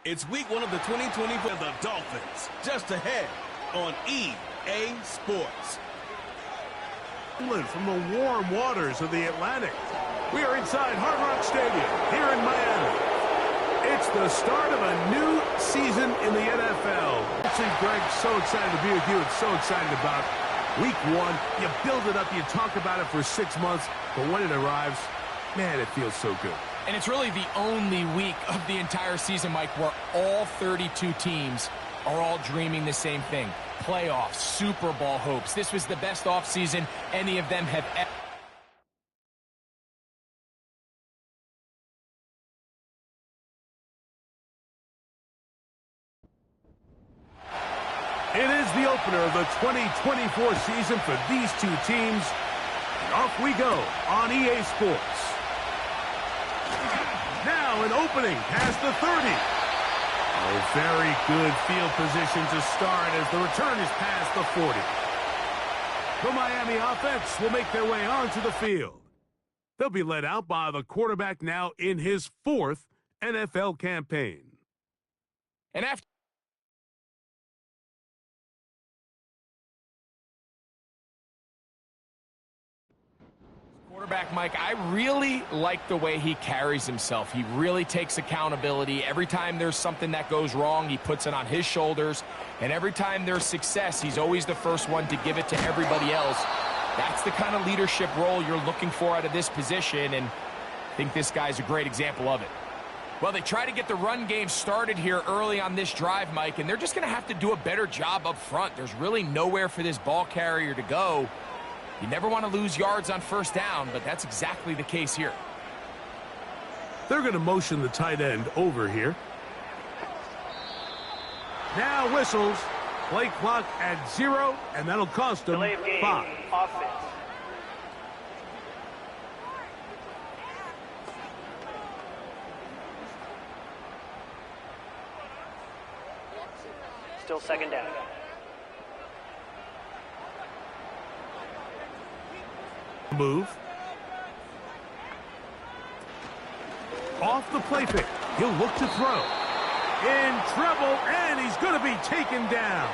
It's week 1 of the 2020 for the Dolphins, just ahead on EA Sports. From the warm waters of the Atlantic, we are inside Hard Rock Stadium here in Miami. It's the start of a new season in the NFL. Actually, Greg, so excited to be with you. It's so excited about week 1. You build it up, you talk about it for 6 months, but when it arrives, man, it feels so good. And it's really the only week of the entire season, Mike, where all 32 teams are all dreaming the same thing. Playoffs, Super Bowl hopes. This was the best offseason any of them have ever. It is the opener of the 2024 season for these two teams. And off we go on EA Sports. Now an opening past the 30. A very good field position to start as the return is past the 40. The Miami offense will make their way onto the field. They'll be led out by the quarterback now in his 4th NFL campaign. And after quarterback, Mike, I really like the way he carries himself. He really takes accountability. Every time there's something that goes wrong, he puts it on his shoulders. And every time there's success, he's always the first one to give it to everybody else. That's the kind of leadership role you're looking for out of this position, and I think this guy's a great example of it. Well, they try to get the run game started here early on this drive, Mike, and they're just going to have to do a better job up front. There's really nowhere for this ball carrier to go. You never want to lose yards on first down, but that's exactly the case here. They're going to motion the tight end over here. Now whistles. Play clock at 0, and that'll cost them 5. Offense. Still second down. Move. Off the play fake. He'll look to throw. In trouble, and he's going to be taken down.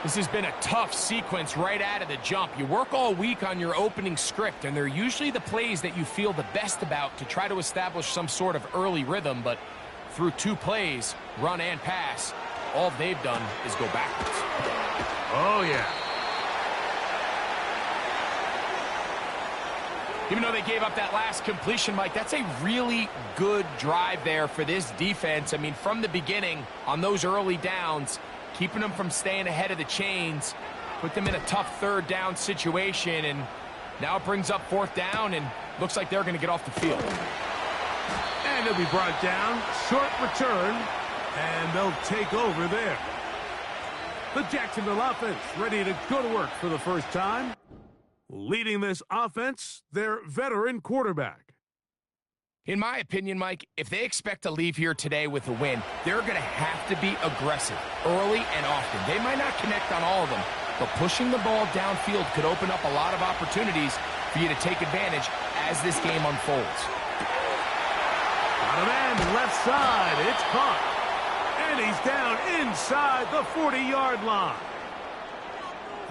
This has been a tough sequence right out of the jump. You work all week on your opening script, and they're usually the plays that you feel the best about to try to establish some sort of early rhythm, but through 2 plays, run and pass, all they've done is go backwards. Oh, yeah. Even though they gave up that last completion, Mike, that's a really good drive there for this defense. I mean, from the beginning, on those early downs, keeping them from staying ahead of the chains, put them in a tough 3rd down situation, and now it brings up 4th down, and looks like they're going to get off the field. And it'll be brought down, short return, and they'll take over there. The Jacksonville offense ready to go to work for the first time. Leading this offense, their veteran quarterback. In my opinion, Mike, if they expect to leave here today with a win, they're going to have to be aggressive early and often. They might not connect on all of them, but pushing the ball downfield could open up a lot of opportunities for you to take advantage as this game unfolds. Bottom end, left side, it's caught. And he's down inside the 40-yard line.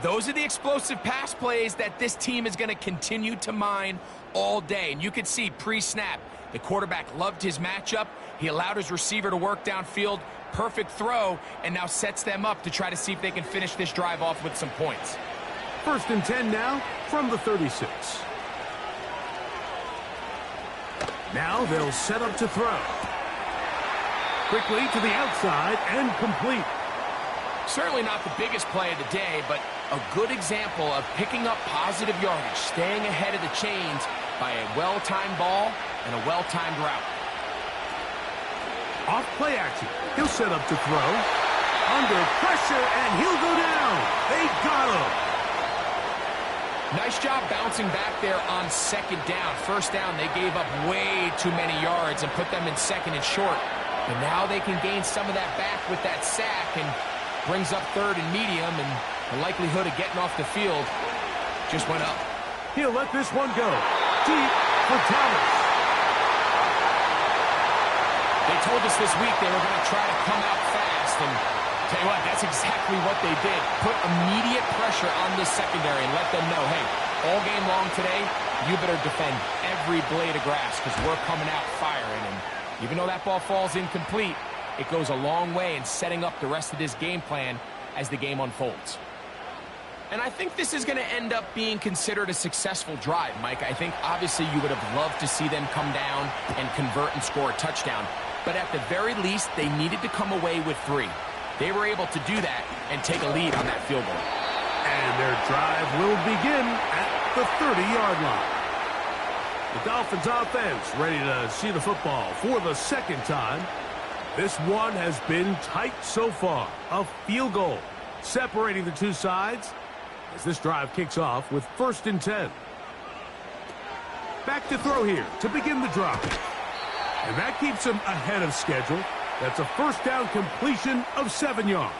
Those are the explosive pass plays that this team is going to continue to mine all day. And you could see pre-snap, the quarterback loved his matchup. He allowed his receiver to work downfield, perfect throw, and now sets them up to try to see if they can finish this drive off with some points. 1st and 10 now from the 36. Now they'll set up to throw. Quickly to the outside and complete. Certainly not the biggest play of the day, but a good example of picking up positive yardage, staying ahead of the chains by a well-timed ball and a well-timed route. Off play action. He'll set up to throw. Under pressure, and he'll go down. They got him. Nice job bouncing back there on 2nd down. 1st down, they gave up way too many yards and put them in 2nd and short. And now they can gain some of that back with that sack and brings up 3rd and medium, and the likelihood of getting off the field just went up. He'll let this one go. Deep for Thomas. They told us this week they were going to try to come out fast, and tell you what, that's exactly what they did. Put immediate pressure on this secondary and let them know, hey, all game long today, you better defend every blade of grass because we're coming out firing. And even though that ball falls incomplete, it goes a long way in setting up the rest of this game plan as the game unfolds. And I think this is going to end up being considered a successful drive, Mike. I think obviously you would have loved to see them come down and convert and score a touchdown. But at the very least, they needed to come away with 3. They were able to do that and take a lead on that field goal. And their drive will begin at the 30-yard line. The Dolphins offense ready to see the football for the second time. This one has been tight so far. A field goal separating the two sides as this drive kicks off with 1st and 10. Back to throw here to begin the drive. And that keeps him ahead of schedule. That's a first down completion of 7 yards.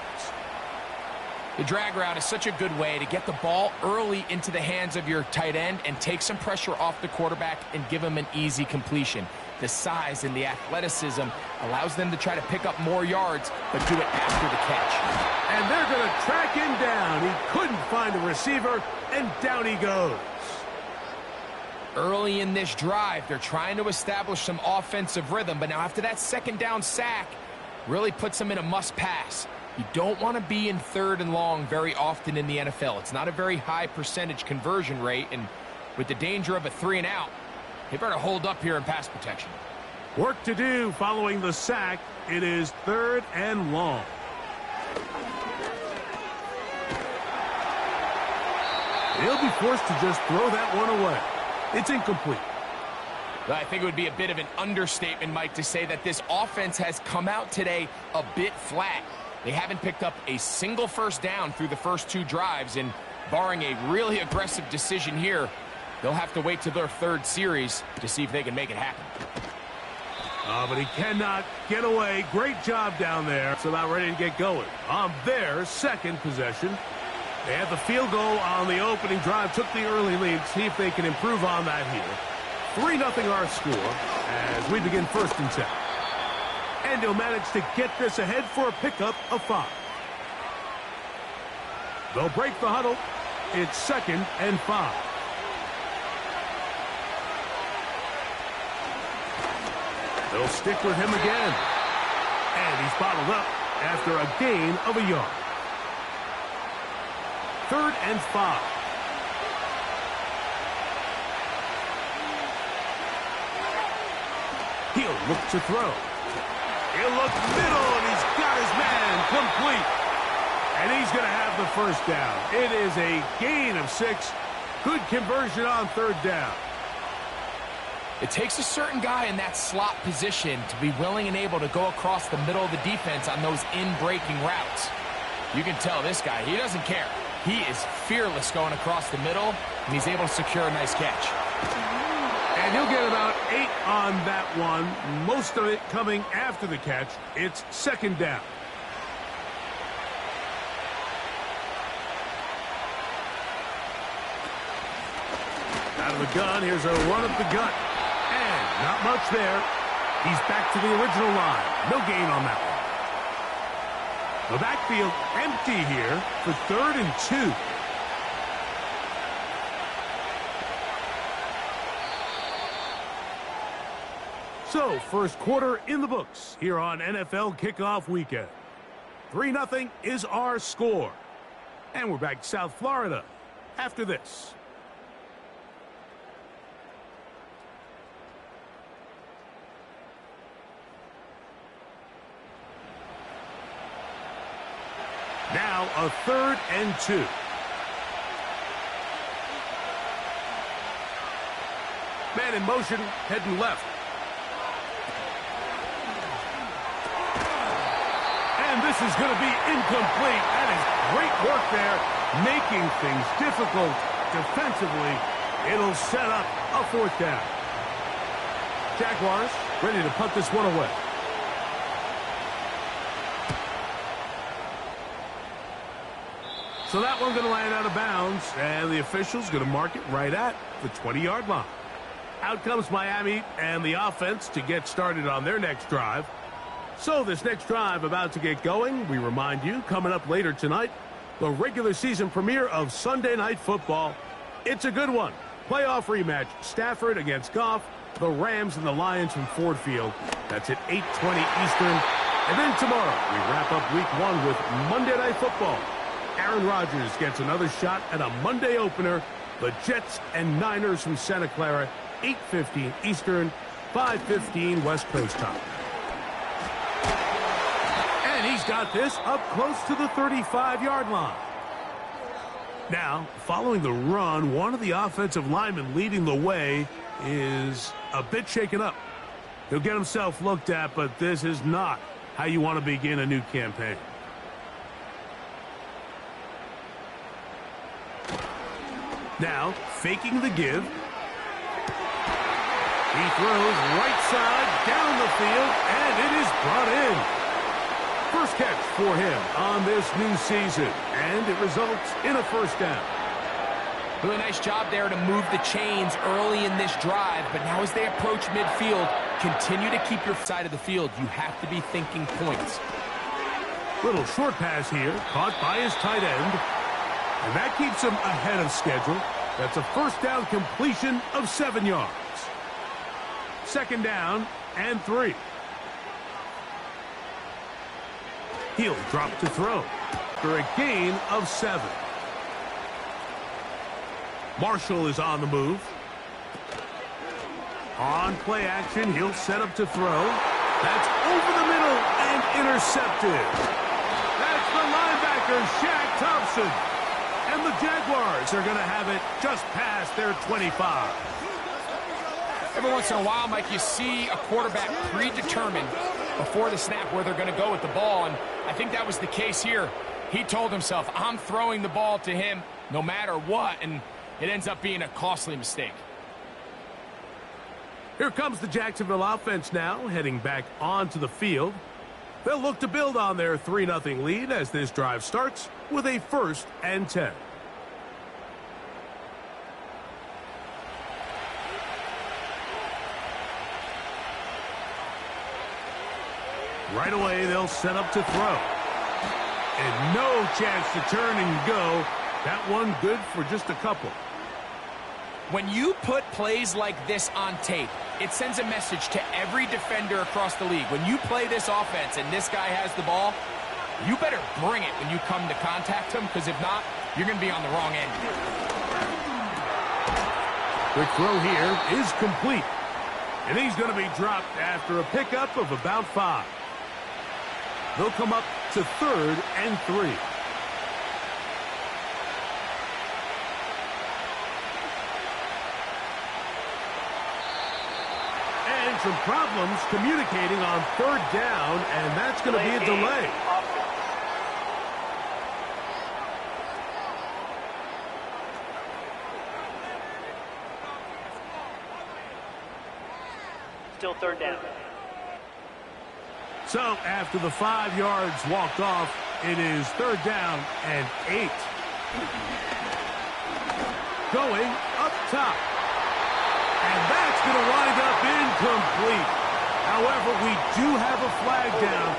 The drag route is such a good way to get the ball early into the hands of your tight end and take some pressure off the quarterback and give him an easy completion. The size and the athleticism allows them to try to pick up more yards, but do it after the catch. And they're going to track him down. He couldn't find a receiver, and down he goes. Early in this drive, they're trying to establish some offensive rhythm, but now after that second down sack, really puts them in a must-pass. You don't want to be in 3rd and long very often in the NFL. It's not a very high percentage conversion rate, and with the danger of a 3-and-out, they better hold up here in pass protection. Work to do following the sack. It is 3rd and long. He'll be forced to just throw that one away. It's incomplete. I think it would be a bit of an understatement, Mike, to say that this offense has come out today a bit flat. They haven't picked up a single first down through the first 2 drives, and barring a really aggressive decision here, they'll have to wait to their 3rd series to see if they can make it happen. But he cannot get away. Great job down there. It's about ready to get going on their 2nd possession. They had the field goal on the opening drive, took the early lead. See if they can improve on that here. 3-0 our score as we begin 1st and 10. And he'll manage to get this ahead for a pickup of 5. They'll break the huddle. It's 2nd and 5. They'll stick with him again. And he's bottled up after a gain of a yard. 3rd and 5. He'll look to throw. He'll look middle, and he's got his man complete. And he's going to have the first down. It is a gain of 6. Good conversion on 3rd down. It takes a certain guy in that slot position to be willing and able to go across the middle of the defense on those in-breaking routes. You can tell this guy, he doesn't care. He is fearless going across the middle, and he's able to secure a nice catch. And he'll get about 8 on that one, most of it coming after the catch. It's 2nd down. Out of the gun, here's a run up the gut. And not much there. He's back to the original line. No gain on that one. The backfield empty here for 3rd and 2. So, first quarter in the books here on NFL Kickoff Weekend. 3-0 is our score. And we're back to South Florida after this. Now a 3rd and 2. Man in motion, heading left. And this is going to be incomplete. That is great work there, making things difficult defensively. It'll set up a 4th down. Jaguars ready to punt this one away. So that one's going to land out of bounds, and the official's going to mark it right at the 20-yard line. Out comes Miami and the offense to get started on their next drive. So this next drive about to get going, we remind you, coming up later tonight, the regular season premiere of Sunday Night Football. It's a good one. Playoff rematch, Stafford against Goff, the Rams and the Lions from Ford Field. That's at 8:20 Eastern. And then tomorrow, we wrap up week 1 with Monday Night Football. Aaron Rodgers gets another shot at a Monday opener. The Jets and Niners from Santa Clara, 8:15 Eastern, 5:15 West Coast time. And he's got this up close to the 35-yard line. Now, following the run, one of the offensive linemen leading the way is a bit shaken up. He'll get himself looked at, but this is not how you want to begin a new campaign. Now, faking the give. He throws right side down the field, and it is brought in. First catch for him on this new season, and it results in a first down. Really nice job there to move the chains early in this drive, but now as they approach midfield, continue to keep your side of the field. You have to be thinking points. Little short pass here, caught by his tight end. And that keeps him ahead of schedule. That's a first down completion of 7 yards. Second down and 3. He'll drop to throw for a gain of 7. Marshall is on the move. On play action, he'll set up to throw. That's over the middle and intercepted. That's the linebacker, Shaq Thompson. And the Jaguars are going to have it just past their 25. Every once in a while, Mike, you see a quarterback predetermined before the snap where they're going to go with the ball, and I think that was the case here. He told himself, I'm throwing the ball to him no matter what, and it ends up being a costly mistake. Here comes the Jacksonville offense now, heading back onto the field. They'll look to build on their 3-0 lead as this drive starts with a 1st and 10. Right away, they'll set up to throw. And no chance to turn and go. That one good for just a couple. When you put plays like this on tape, it sends a message to every defender across the league. When you play this offense and this guy has the ball, you better bring it when you come to contact him, because if not, you're going to be on the wrong end. Quick throw here is complete. And he's going to be dropped after a pickup of about 5. They'll come up to 3rd and 3. And some problems communicating on 3rd down, and that's going to be a delay. Still 3rd down. So after the 5 yards walked off, it is 3rd down and 8. Going up top. And that's going to wind up incomplete. However, we do have a flag down.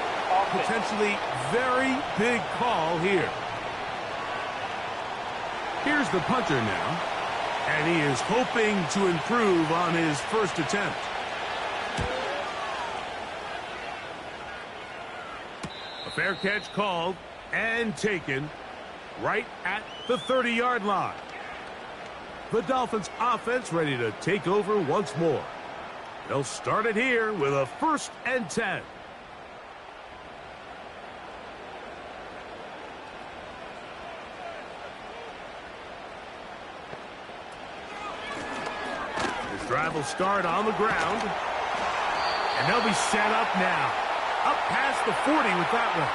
Potentially very big call here. Here's the punter now. And he is hoping to improve on his first attempt. A fair catch called and taken right at the 30-yard line. The Dolphins offense ready to take over once more. They'll start it here with a 1st and 10. This drive will start on the ground. And they'll be set up now. Up past the 40 with that one.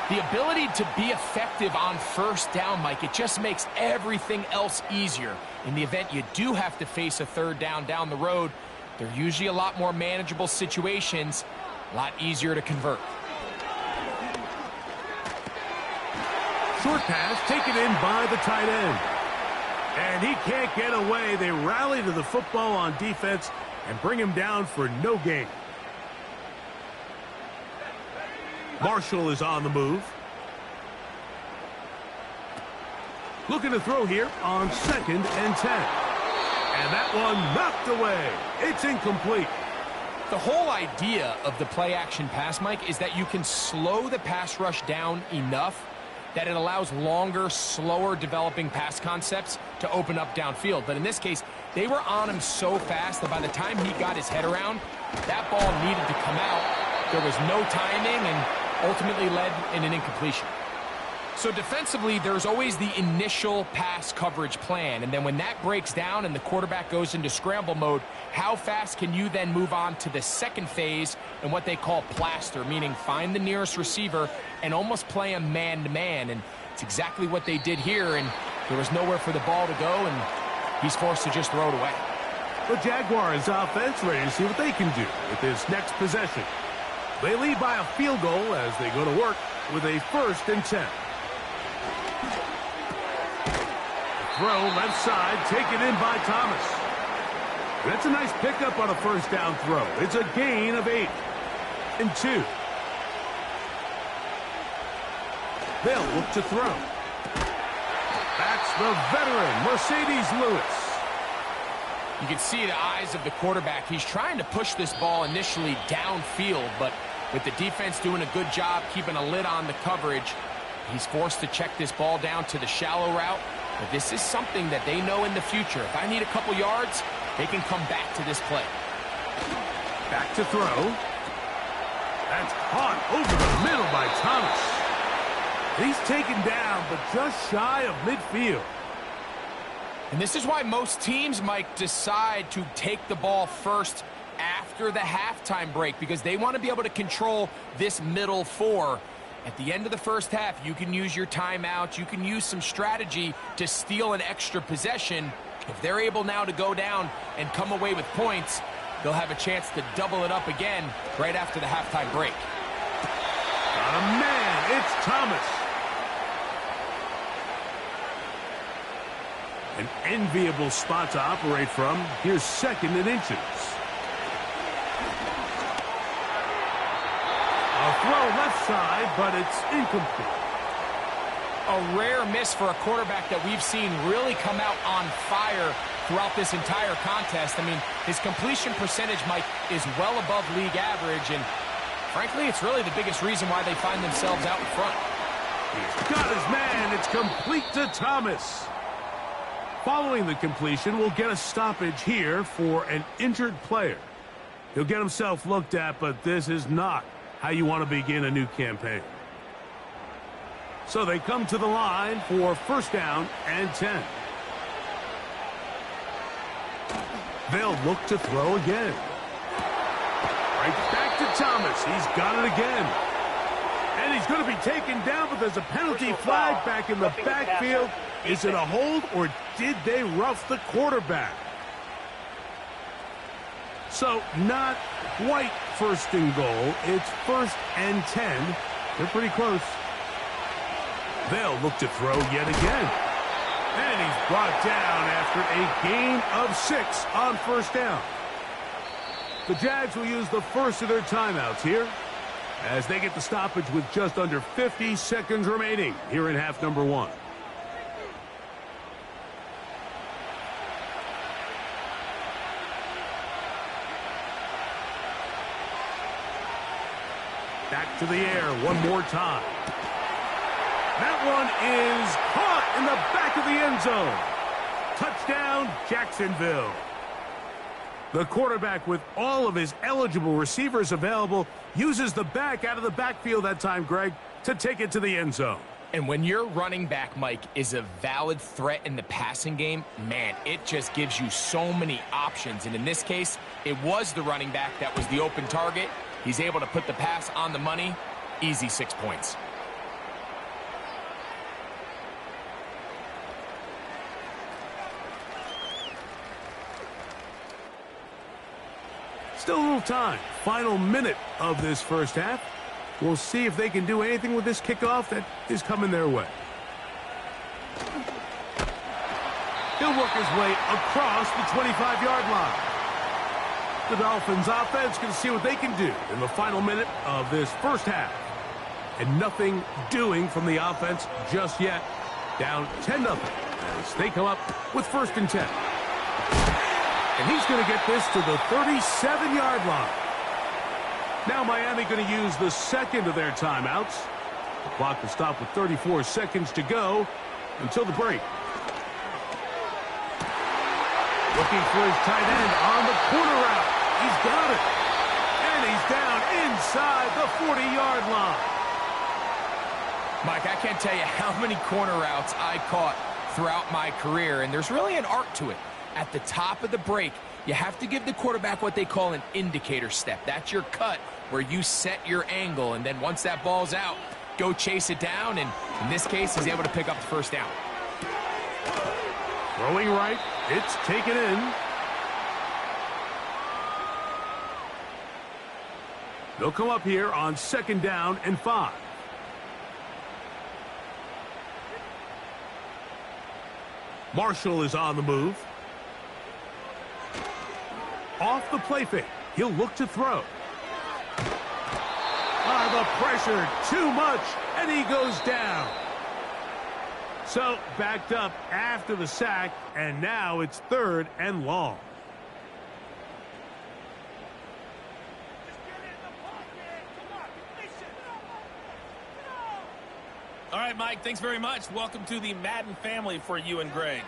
The ability to be effective on 1st down, Mike, it just makes everything else easier. In the event you do have to face a 3rd down the road, they're usually a lot more manageable situations, a lot easier to convert. Short pass taken in by the tight end. And he can't get away. They rally to the football on defense and bring him down for no gain. Marshall is on the move. Looking to throw here on 2nd and 10. And that one knocked away. It's incomplete. The whole idea of the play-action pass, Mike, is that you can slow the pass rush down enough that it allows longer, slower developing pass concepts to open up downfield. But in this case, they were on him so fast that by the time he got his head around, that ball needed to come out. There was no timing and ultimately led in an incompletion. So defensively, there's always the initial pass coverage plan. And then when that breaks down and the quarterback goes into scramble mode, how fast can you then move on to the second phase and what they call plaster, meaning find the nearest receiver and almost play him man-to-man. And it's exactly what they did here, and there was nowhere for the ball to go, and he's forced to just throw it away. The Jaguars offense ready to see what they can do with this next possession. They lead by a field goal as they go to work with a 1st and 10. Throw left side, taken in by Thomas. That's a nice pickup on a 1st down throw. It's a gain of 8 and 2. They'll look to throw. That's the veteran, Mercedes Lewis. You can see the eyes of the quarterback. He's trying to push this ball initially downfield, but with the defense doing a good job keeping a lid on the coverage, he's forced to check this ball down to the shallow route. But this is something that they know in the future. If I need a couple yards, they can come back to this play. Back to throw. That's caught over the middle by Thomas. He's taken down, but just shy of midfield. And this is why most teams, Mike, decide to take the ball first after the halftime break, because they want to be able to control this middle 4. At the end of the first half, you can use your timeouts. You can use some strategy to steal an extra possession. If they're able now to go down and come away with points, they'll have a chance to double it up again right after the halftime break. Got a man. It's Thomas. An enviable spot to operate from. Here's 2nd and inches. A throw left side, but it's incomplete. A rare miss for a quarterback that we've seen really come out on fire throughout this entire contest. I mean, his completion percentage, Mike, is well above league average, and frankly, it's really the biggest reason why they find themselves out in front. He's got his man. It's complete to Thomas. Following the completion, we'll get a stoppage here for an injured player. He'll get himself looked at, but this is not how you want to begin a new campaign. So they come to the line for 1st down and 10. They'll look to throw again. Right back to Thomas. He's got it again. And he's going to be taken down, but there's a penalty flag back in the backfield. Is it a hold, or did they rough the quarterback? So not quite 1st and goal. It's 1st and 10. They're pretty close. They'll look to throw yet again. And he's brought down after a gain of 6 on 1st down. The Jags will use the first of their timeouts here as they get the stoppage with just under 50 seconds remaining here in half number 1. Back to the air one more time. That one is caught in the back of the end zone. Touchdown, Jacksonville. The quarterback, with all of his eligible receivers available, uses the back out of the backfield that time, Greg, to take it to the end zone. And when your running back, Mike, is a valid threat in the passing game, man, it just gives you so many options. And in this case, it was the running back that was the open target. He's able to put the pass on the money. Easy 6 points. Still a little time. Final minute of this first half. We'll see if they can do anything with this kickoff that is coming their way. He'll work his way across the 25-yard line. The Dolphins offense can see what they can do in the final minute of this first half. And nothing doing from the offense just yet. Down 10-0 as they come up with 1st and 10. And he's going to get this to the 37-yard line. Now Miami going to use the second of their timeouts. The clock will stop with 34 seconds to go until the break. Looking for his tight end on the corner route. He's got it. And he's down inside the 40-yard line. Mike, I can't tell you how many corner routes I caught throughout my career, and there's really an art to it. At the top of the break, you have to give the quarterback what they call an indicator step. That's your cut where you set your angle, and then once that ball's out, go chase it down, and in this case, he's able to pick up the 1st down. Throwing right, it's taken in. They'll come up here on 2nd down and 5. Marshall is on the move. Off the play fake. He'll look to throw. The pressure, too much, and he goes down. So, backed up after the sack, and now it's 3rd and long. All right, Mike, thanks very much. Welcome to the Madden family for you and Greg.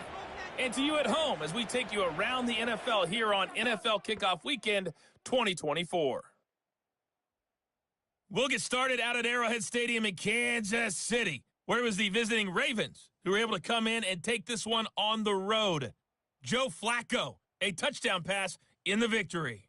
And to you at home as we take you around the NFL here on NFL Kickoff Weekend 2024. We'll get started out at Arrowhead Stadium in Kansas City, where it was the visiting Ravens who were able to come in and take this one on the road. Joe Flacco, a touchdown pass in the victory.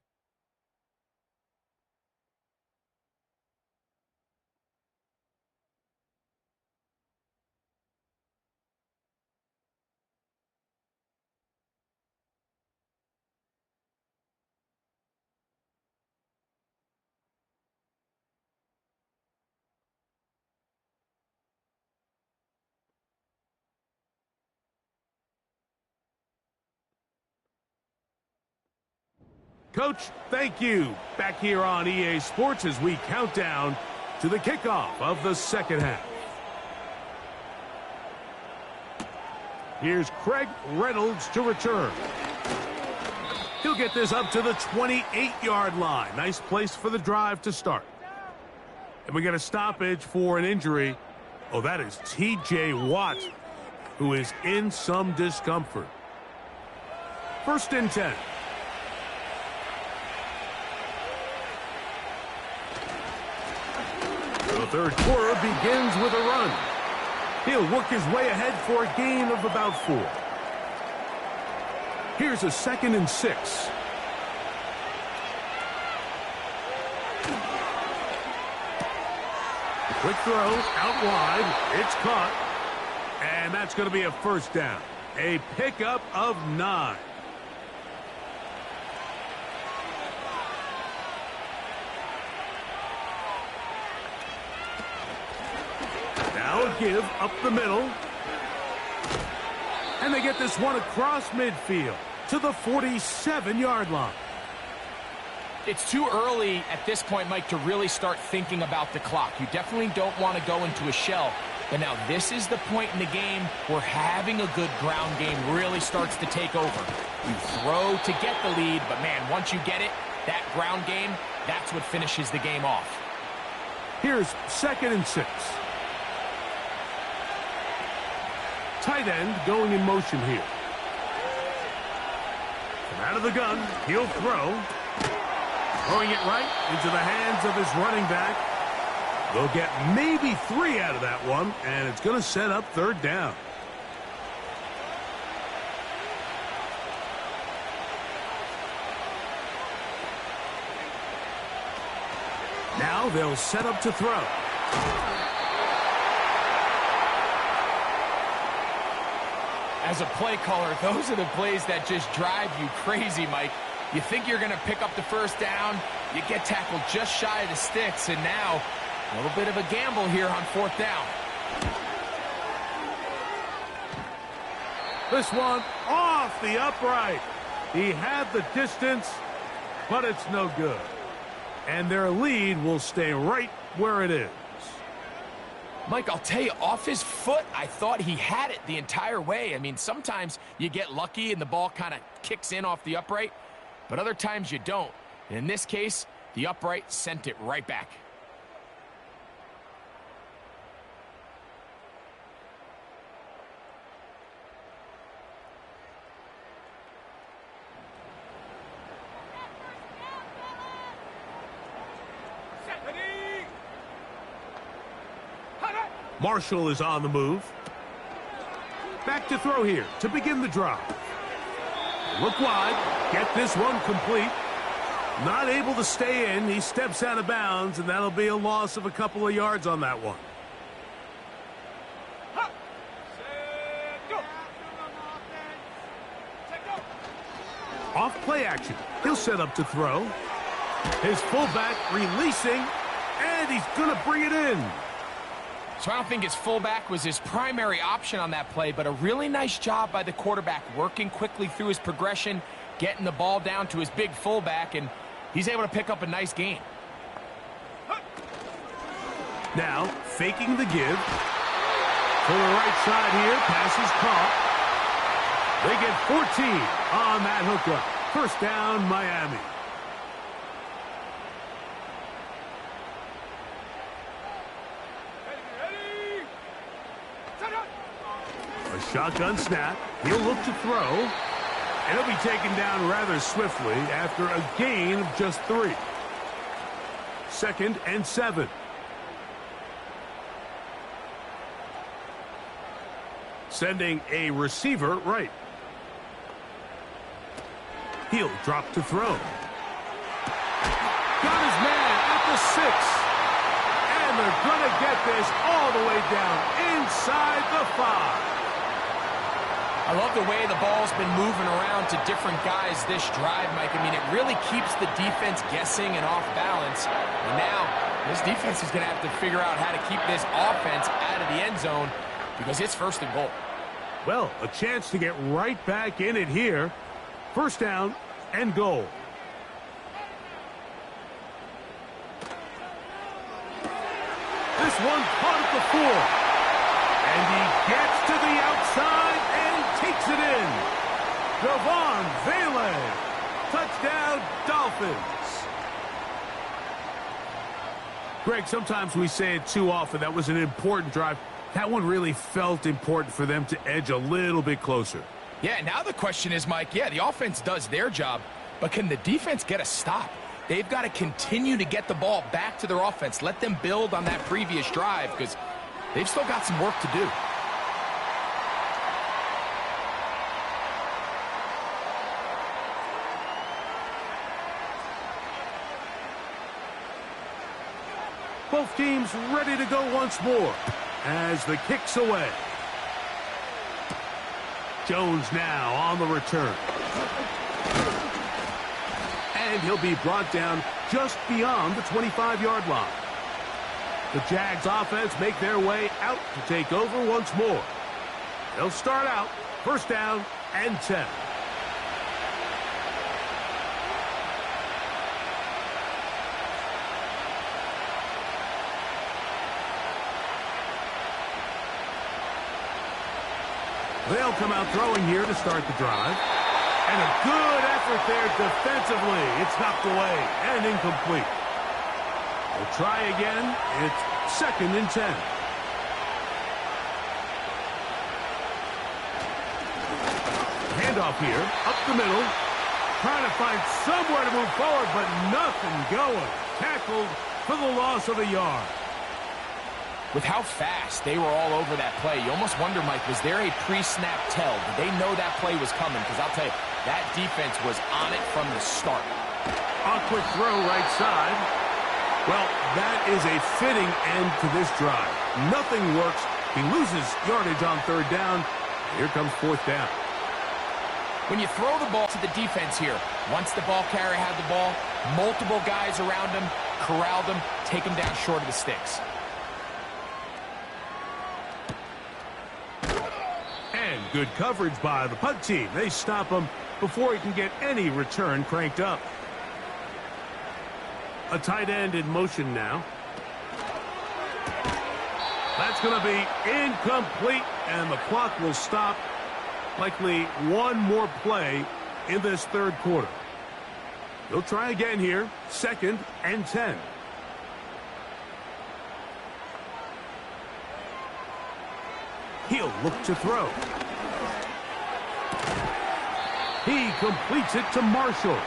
Coach, thank you. Back here on EA Sports as we count down to the kickoff of the 2nd half. Here's Craig Reynolds to return. He'll get this up to the 28-yard line. Nice place for the drive to start. And we get a stoppage for an injury. Oh, that is T.J. Watt, who is in some discomfort. 1st and 10. The 3rd quarter begins with a run. He'll work his way ahead for a gain of about 4. Here's a 2nd and 6. Quick throw out wide. It's caught. And that's going to be a 1st down. A pickup of 9. Give up the middle. And they get this one across midfield to the 47-yard line. It's too early at this point, Mike, to really start thinking about the clock. You definitely don't want to go into a shell. But now this is the point in the game where having a good ground game really starts to take over. You throw to get the lead, but man, once you get it, that ground game, that's what finishes the game off. Here's 2nd and 6. Tight end going in motion here. From out of the gun, he'll throw. Throwing it right into the hands of his running back. They'll get maybe 3 out of that one, and it's going to set up 3rd down. Now they'll set up to throw. As a play caller, those are the plays that just drive you crazy, Mike. You think you're going to pick up the 1st down, you get tackled just shy of the sticks, and now a little bit of a gamble here on 4th down. This one off the upright. He had the distance, but it's no good. And their lead will stay right where it is. Mike, I'll tell you, off his foot, I thought he had it the entire way. I mean, sometimes you get lucky and the ball kind of kicks in off the upright, but other times you don't. And in this case, the upright sent it right back. Marshall is on the move. Back to throw here to begin the drive. Look wide. Get this one complete. Not able to stay in. He steps out of bounds, and that'll be a loss of a couple of yards on that one. Off play action. He'll set up to throw. His fullback releasing, and he's going to bring it in. So I don't think his fullback was his primary option on that play, but a really nice job by the quarterback working quickly through his progression, getting the ball down to his big fullback, and he's able to pick up a nice gain. Now, faking the give. To the right side here, pass is caught. They get 14 on that hook up. First down, Miami. A shotgun snap. He'll look to throw. And he'll be taken down rather swiftly after a gain of just 3. 2nd and 7. Sending a receiver right. He'll drop to throw. Got his man at the 6. And they're going to get this all the way down inside the 5. I love the way the ball's been moving around to different guys this drive, Mike. I mean, it really keeps the defense guessing and off balance. And now, this defense is going to have to figure out how to keep this offense out of the end zone because it's 1st and goal. Well, a chance to get right back in it here. 1st down and goal. This one caught at the 4. And he gets to the outside and takes it in. Devon Vele. Touchdown, Dolphins. Greg, sometimes we say it too often. That was an important drive. That one really felt important for them to edge a little bit closer. Yeah, now the question is, Mike, yeah, the offense does their job, but can the defense get a stop? They've got to continue to get the ball back to their offense. Let them build on that previous drive because they've still got some work to do. Both teams ready to go once more as the kick's away. Jones now on the return. And he'll be brought down just beyond the 25-yard line. The Jags offense make their way out to take over once more. They'll start out 1st down and 10. They'll come out throwing here to start the drive. And a good effort there defensively. It's knocked away and incomplete. We'll try again. It's 2nd and 10. Handoff here, up the middle. Trying to find somewhere to move forward, but nothing going. Tackled for the loss of a yard. With how fast they were all over that play, you almost wonder, Mike, was there a pre-snap tell? Did they know that play was coming? Because I'll tell you, that defense was on it from the start. A quick throw right side. Well, that is a fitting end to this drive. Nothing works. He loses yardage on 3rd down. Here comes 4th down. When you throw the ball to the defense here, once the ball carrier had the ball, multiple guys around him, corralled him, take him down short of the sticks. And good coverage by the punt team. They stop him before he can get any return cranked up. A tight end in motion now. That That's going to be incomplete, and the clock will stop. Likely one more play in this third quarter. They'll try again here, 2nd and 10. He'll look to throw. He completes it to Marshall.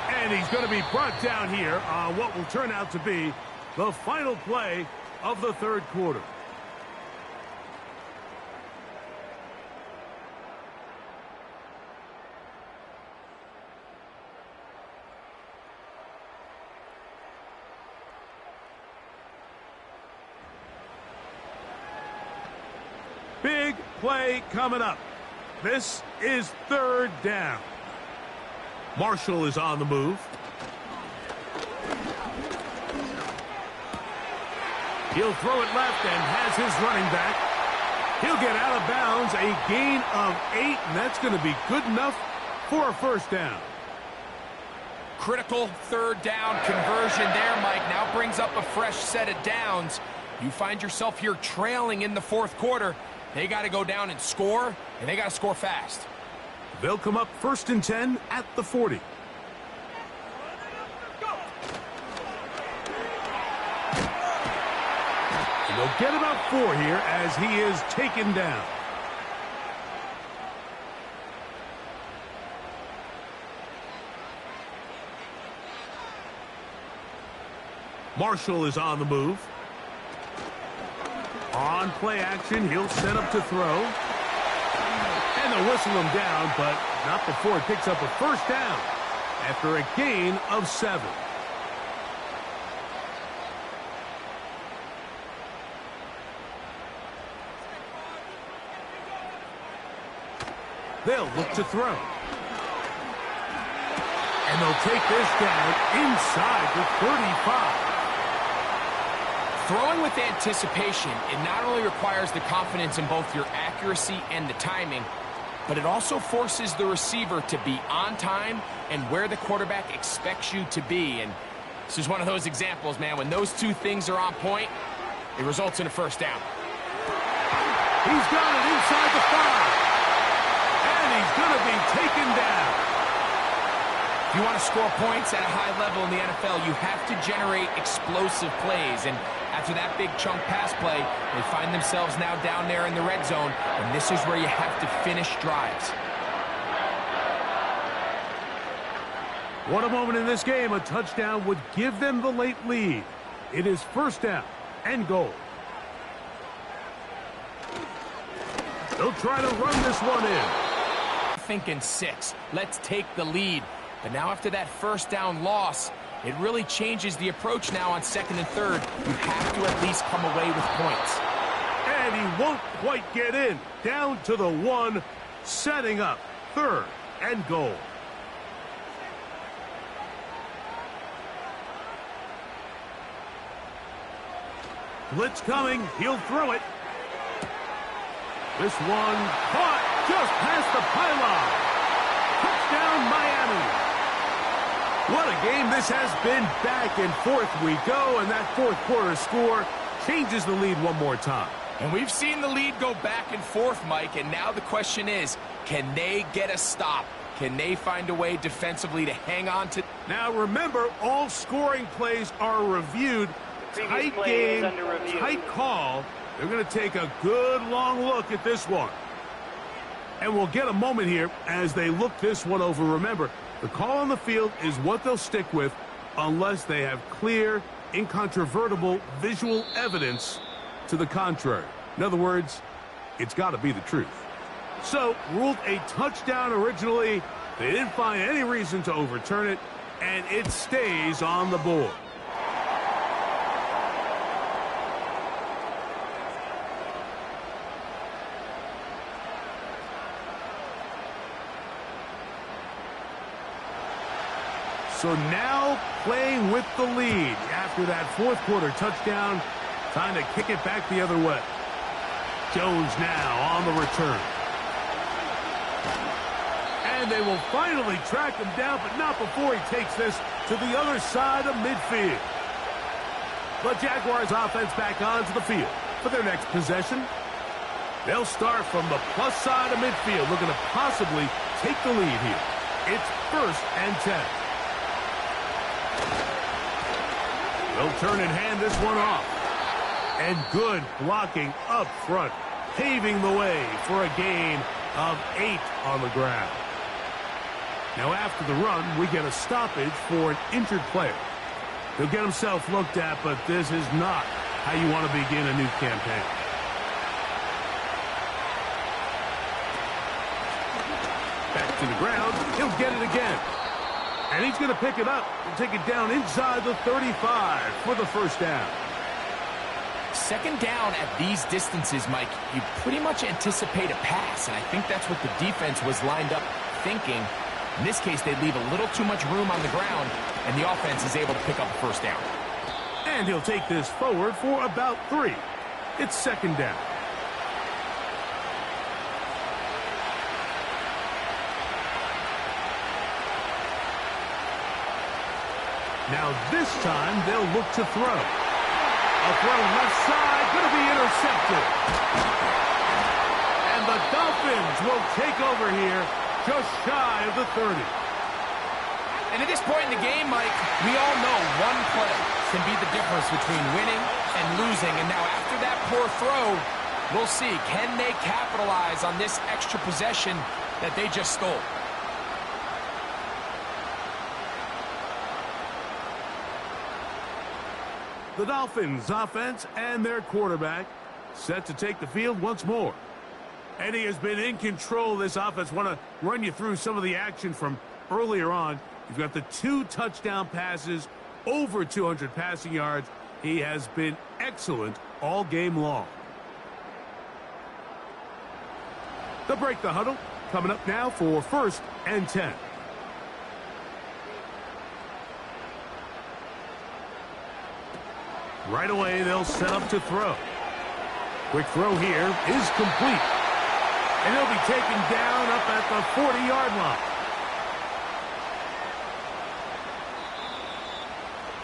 And he's going to be brought down here on what will turn out to be the final play of the third quarter. Big play coming up. This is 3rd down. Marshall is on the move. He'll throw it left and has his running back. He'll get out of bounds, a gain of 8, and that's going to be good enough for a 1st down. Critical 3rd down conversion there, Mike. Now brings up a fresh set of downs. You find yourself here trailing in the 4th quarter. They got to go down and score, and they got to score fast. They'll come up 1st and 10 at the 40. And they'll get about 4 here as he is taken down. Marshall is on the move. On play action, he'll set up to throw. And they'll whistle him down, but not before it picks up a 1st down after a gain of 7. They'll look to throw. And they'll take this down inside the 35. Throwing with anticipation, it not only requires the confidence in both your accuracy and the timing, but it also forces the receiver to be on time and where the quarterback expects you to be. And this is one of those examples, man. When those two things are on point, it results in a 1st down. He's got it inside the 5. And he's going to be taken down. If you want to score points at a high level in the NFL, you have to generate explosive plays. And after that big chunk pass play, they find themselves now down there in the red zone, and this is where you have to finish drives. What a moment in this game. A touchdown would give them the late lead. It is 1st down and goal. They'll try to run this one in. Thinking 6. Let's take the lead. But now after that 1st down loss, it really changes the approach now on 2nd and 3rd. You have to at least come away with points. And he won't quite get in. Down to the 1, setting up 3rd and goal. Blitz coming. He'll throw it. This one caught just past the pylon. Touchdown, Miami. What a game this has been. Back and forth we go, and that 4th quarter score changes the lead one more time. And we've seen the lead go back and forth, Mike, and now the question is, can they get a stop? Can they find a way defensively to hang on to... Now remember, all scoring plays are reviewed. Tight game, tight call. They're going to take a good long look at this one. And we'll get a moment here as they look this one over. Remember, the call on the field is what they'll stick with unless they have clear, incontrovertible visual evidence to the contrary. In other words, it's got to be the truth. So, ruled a touchdown originally. They didn't find any reason to overturn it, and it stays on the board. So now playing with the lead after that 4th quarter touchdown. Time to kick it back the other way. Jones now on the return. And they will finally track him down, but not before he takes this to the other side of midfield. The Jaguars offense back onto the field. for their next possession. They'll start from the plus side of midfield, looking to possibly take the lead here. It's 1st and 10. They'll turn and hand this one off. And good blocking up front, paving the way for a gain of 8 on the ground. Now after the run, we get a stoppage for an injured player. He'll get himself looked at, but this is not how you want to begin a new campaign. Back to the ground. He'll get it again. And he's going to pick it up and take it down inside the 35 for the 1st down. 2nd down at these distances, Mike, you pretty much anticipate a pass, and I think that's what the defense was lined up thinking. In this case, they leave a little too much room on the ground, and the offense is able to pick up a 1st down. And he'll take this forward for about 3. It's 2nd down. Now this time, they'll look to throw. A throw left side, going to be intercepted. And the Dolphins will take over here just shy of the 30. And at this point in the game, Mike, we all know one play can be the difference between winning and losing. And now after that poor throw, we'll see, can they capitalize on this extra possession that they just stole? The Dolphins offense and their quarterback set to take the field once more. And he has been in control of this offense. Want to run you through some of the action from earlier on. You've got the 2 touchdown passes, over 200 passing yards. He has been excellent all game long. They'll break the huddle. Coming up now for 1st and 10. Right away, they'll set up to throw. Quick throw here is complete. And he'll be taken down up at the 40-yard line.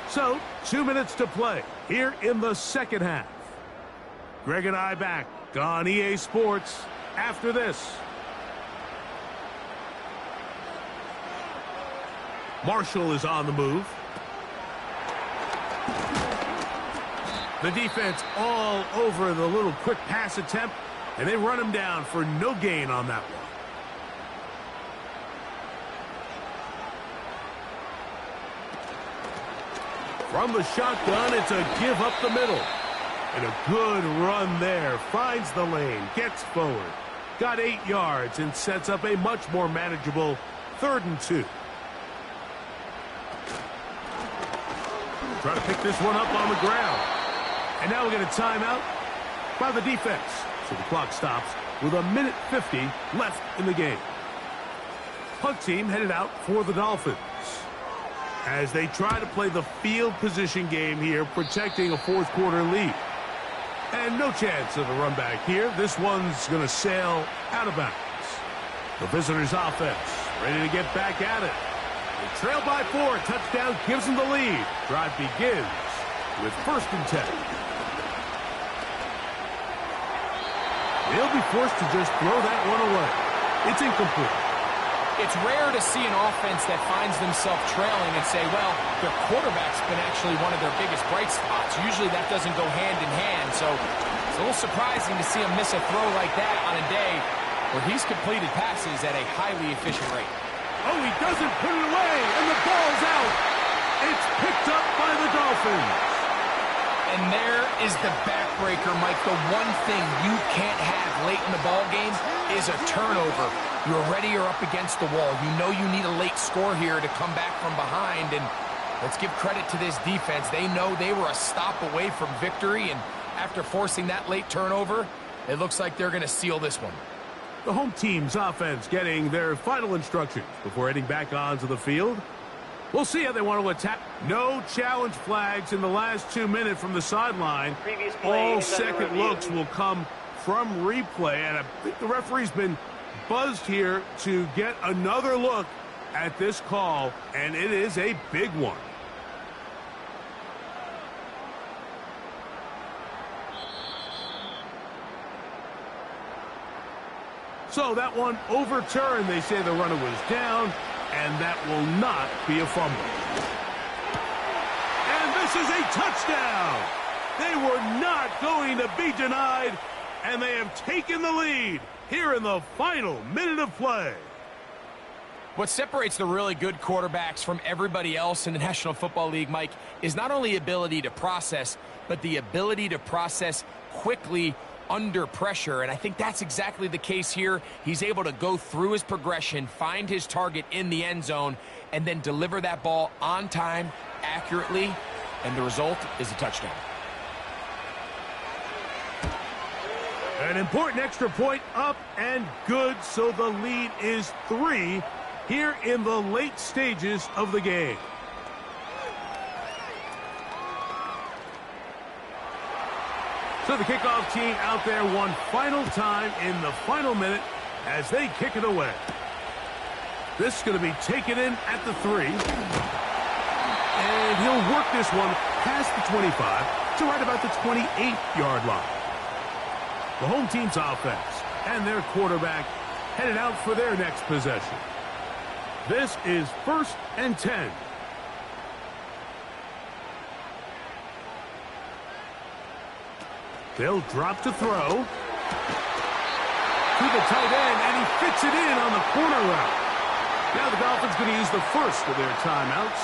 So, 2 minutes to play here in the 2nd half. Greg and I back on EA Sports after this. Marshall is on the move. The defense all over the little quick pass attempt, and they run him down for no gain on that one. From the shotgun, it's a give up the middle. And a good run there. Finds the lane, gets forward. Got 8 yards and sets up a much more manageable 3rd and 2. Try to pick this one up on the ground. And now we get a timeout by the defense. So the clock stops with 1:50 left in the game. Punt team headed out for the Dolphins as they try to play the field position game here, protecting a 4th quarter lead. And no chance of a run back here. This one's going to sail out of bounds. The visitors' offense ready to get back at it. They trail by 4. Touchdown gives them the lead. Drive begins with 1st and 10. They'll be forced to just throw that one away. It's incomplete. It's rare to see an offense that finds themselves trailing and say, well, their quarterback's been actually one of their biggest bright spots. Usually that doesn't go hand in hand, so it's a little surprising to see him miss a throw like that on a day where he's completed passes at a highly efficient rate. Oh, he doesn't put it away, and the ball's out. It's picked up by the Dolphins. And there is the backbreaker, Mike. The one thing you can't have late in the ball game is a turnover. You're already up against the wall. You know you need a late score here to come back from behind. And let's give credit to this defense. They know they were a stop away from victory. And after forcing that late turnover, it looks like they're going to seal this one. The home team's offense getting their final instructions before heading back onto the field. We'll see how they want to attack. No challenge flags in the last 2 minutes from the sideline. All second looks will come from replay. And I think the referee's been buzzed here to get another look at this call, and it is a big one. So that one overturned. They say the runner was down, and that will not be a fumble. And this is a touchdown. They were not going to be denied, and they have taken the lead here in the final minute of play. What separates the really good quarterbacks from everybody else in the National Football League, Mike, is not only ability to process, but the ability to process quickly under pressure, and I think that's exactly the case here. He's able to go through his progression, find his target in the end zone, and then deliver that ball on time, accurately, and the result is a touchdown. An important extra point up and good, so the lead is 3 here in the late stages of the game. So the kickoff team out there one final time in the final minute as they kick it away. This is going to be taken in at the 3. And he'll work this one past the 25 to right about the 28-yard line. The home team's offense and their quarterback headed out for their next possession. This is 1st and 10. They'll drop to throw. To the tight end, and he fits it in on the corner route. Now the Dolphins going to use the first of their timeouts.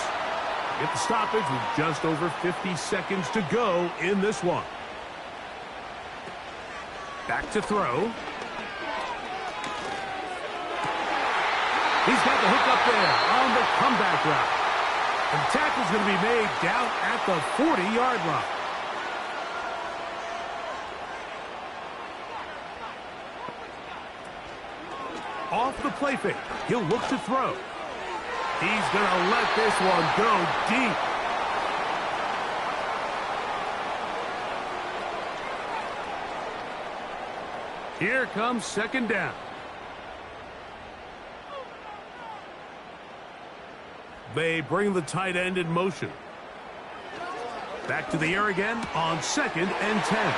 Get the stoppage with just over 50 seconds to go in this one. Back to throw. He's got the hook up there on the comeback route. And the tackle's going to be made down at the 40-yard line. Off the play fake. He'll look to throw. He's going to let this one go deep. Here comes 2nd down. They bring the tight end in motion. Back to the air again on 2nd and 10.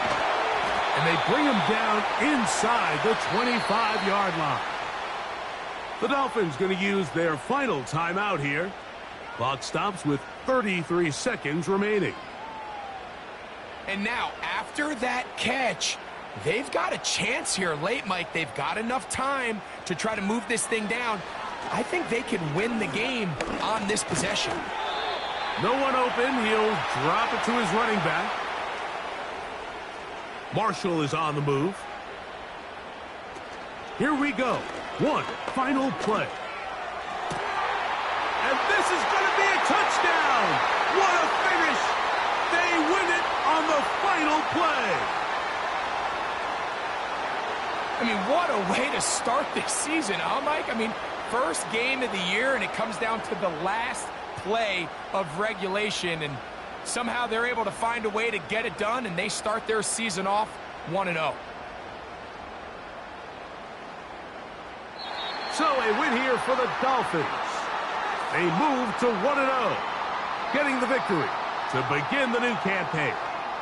And they bring him down inside the 25-yard line. The Dolphins going to use their final timeout here. Clock stops with 33 seconds remaining. And now, after that catch, they've got a chance here late, Mike. They've got enough time to try to move this thing down. I think they can win the game on this possession. No one open. He'll drop it to his running back. Marshall is on the move. Here we go. One final play. And this is going to be a touchdown. What a finish. They win it on the final play. I mean, what a way to start this season, huh, Mike? I mean, first game of the year, and it comes down to the last play of regulation, and somehow they're able to find a way to get it done, and they start their season off 1-0. So a win here for the Dolphins. They move to 1-0, getting the victory to begin the new campaign.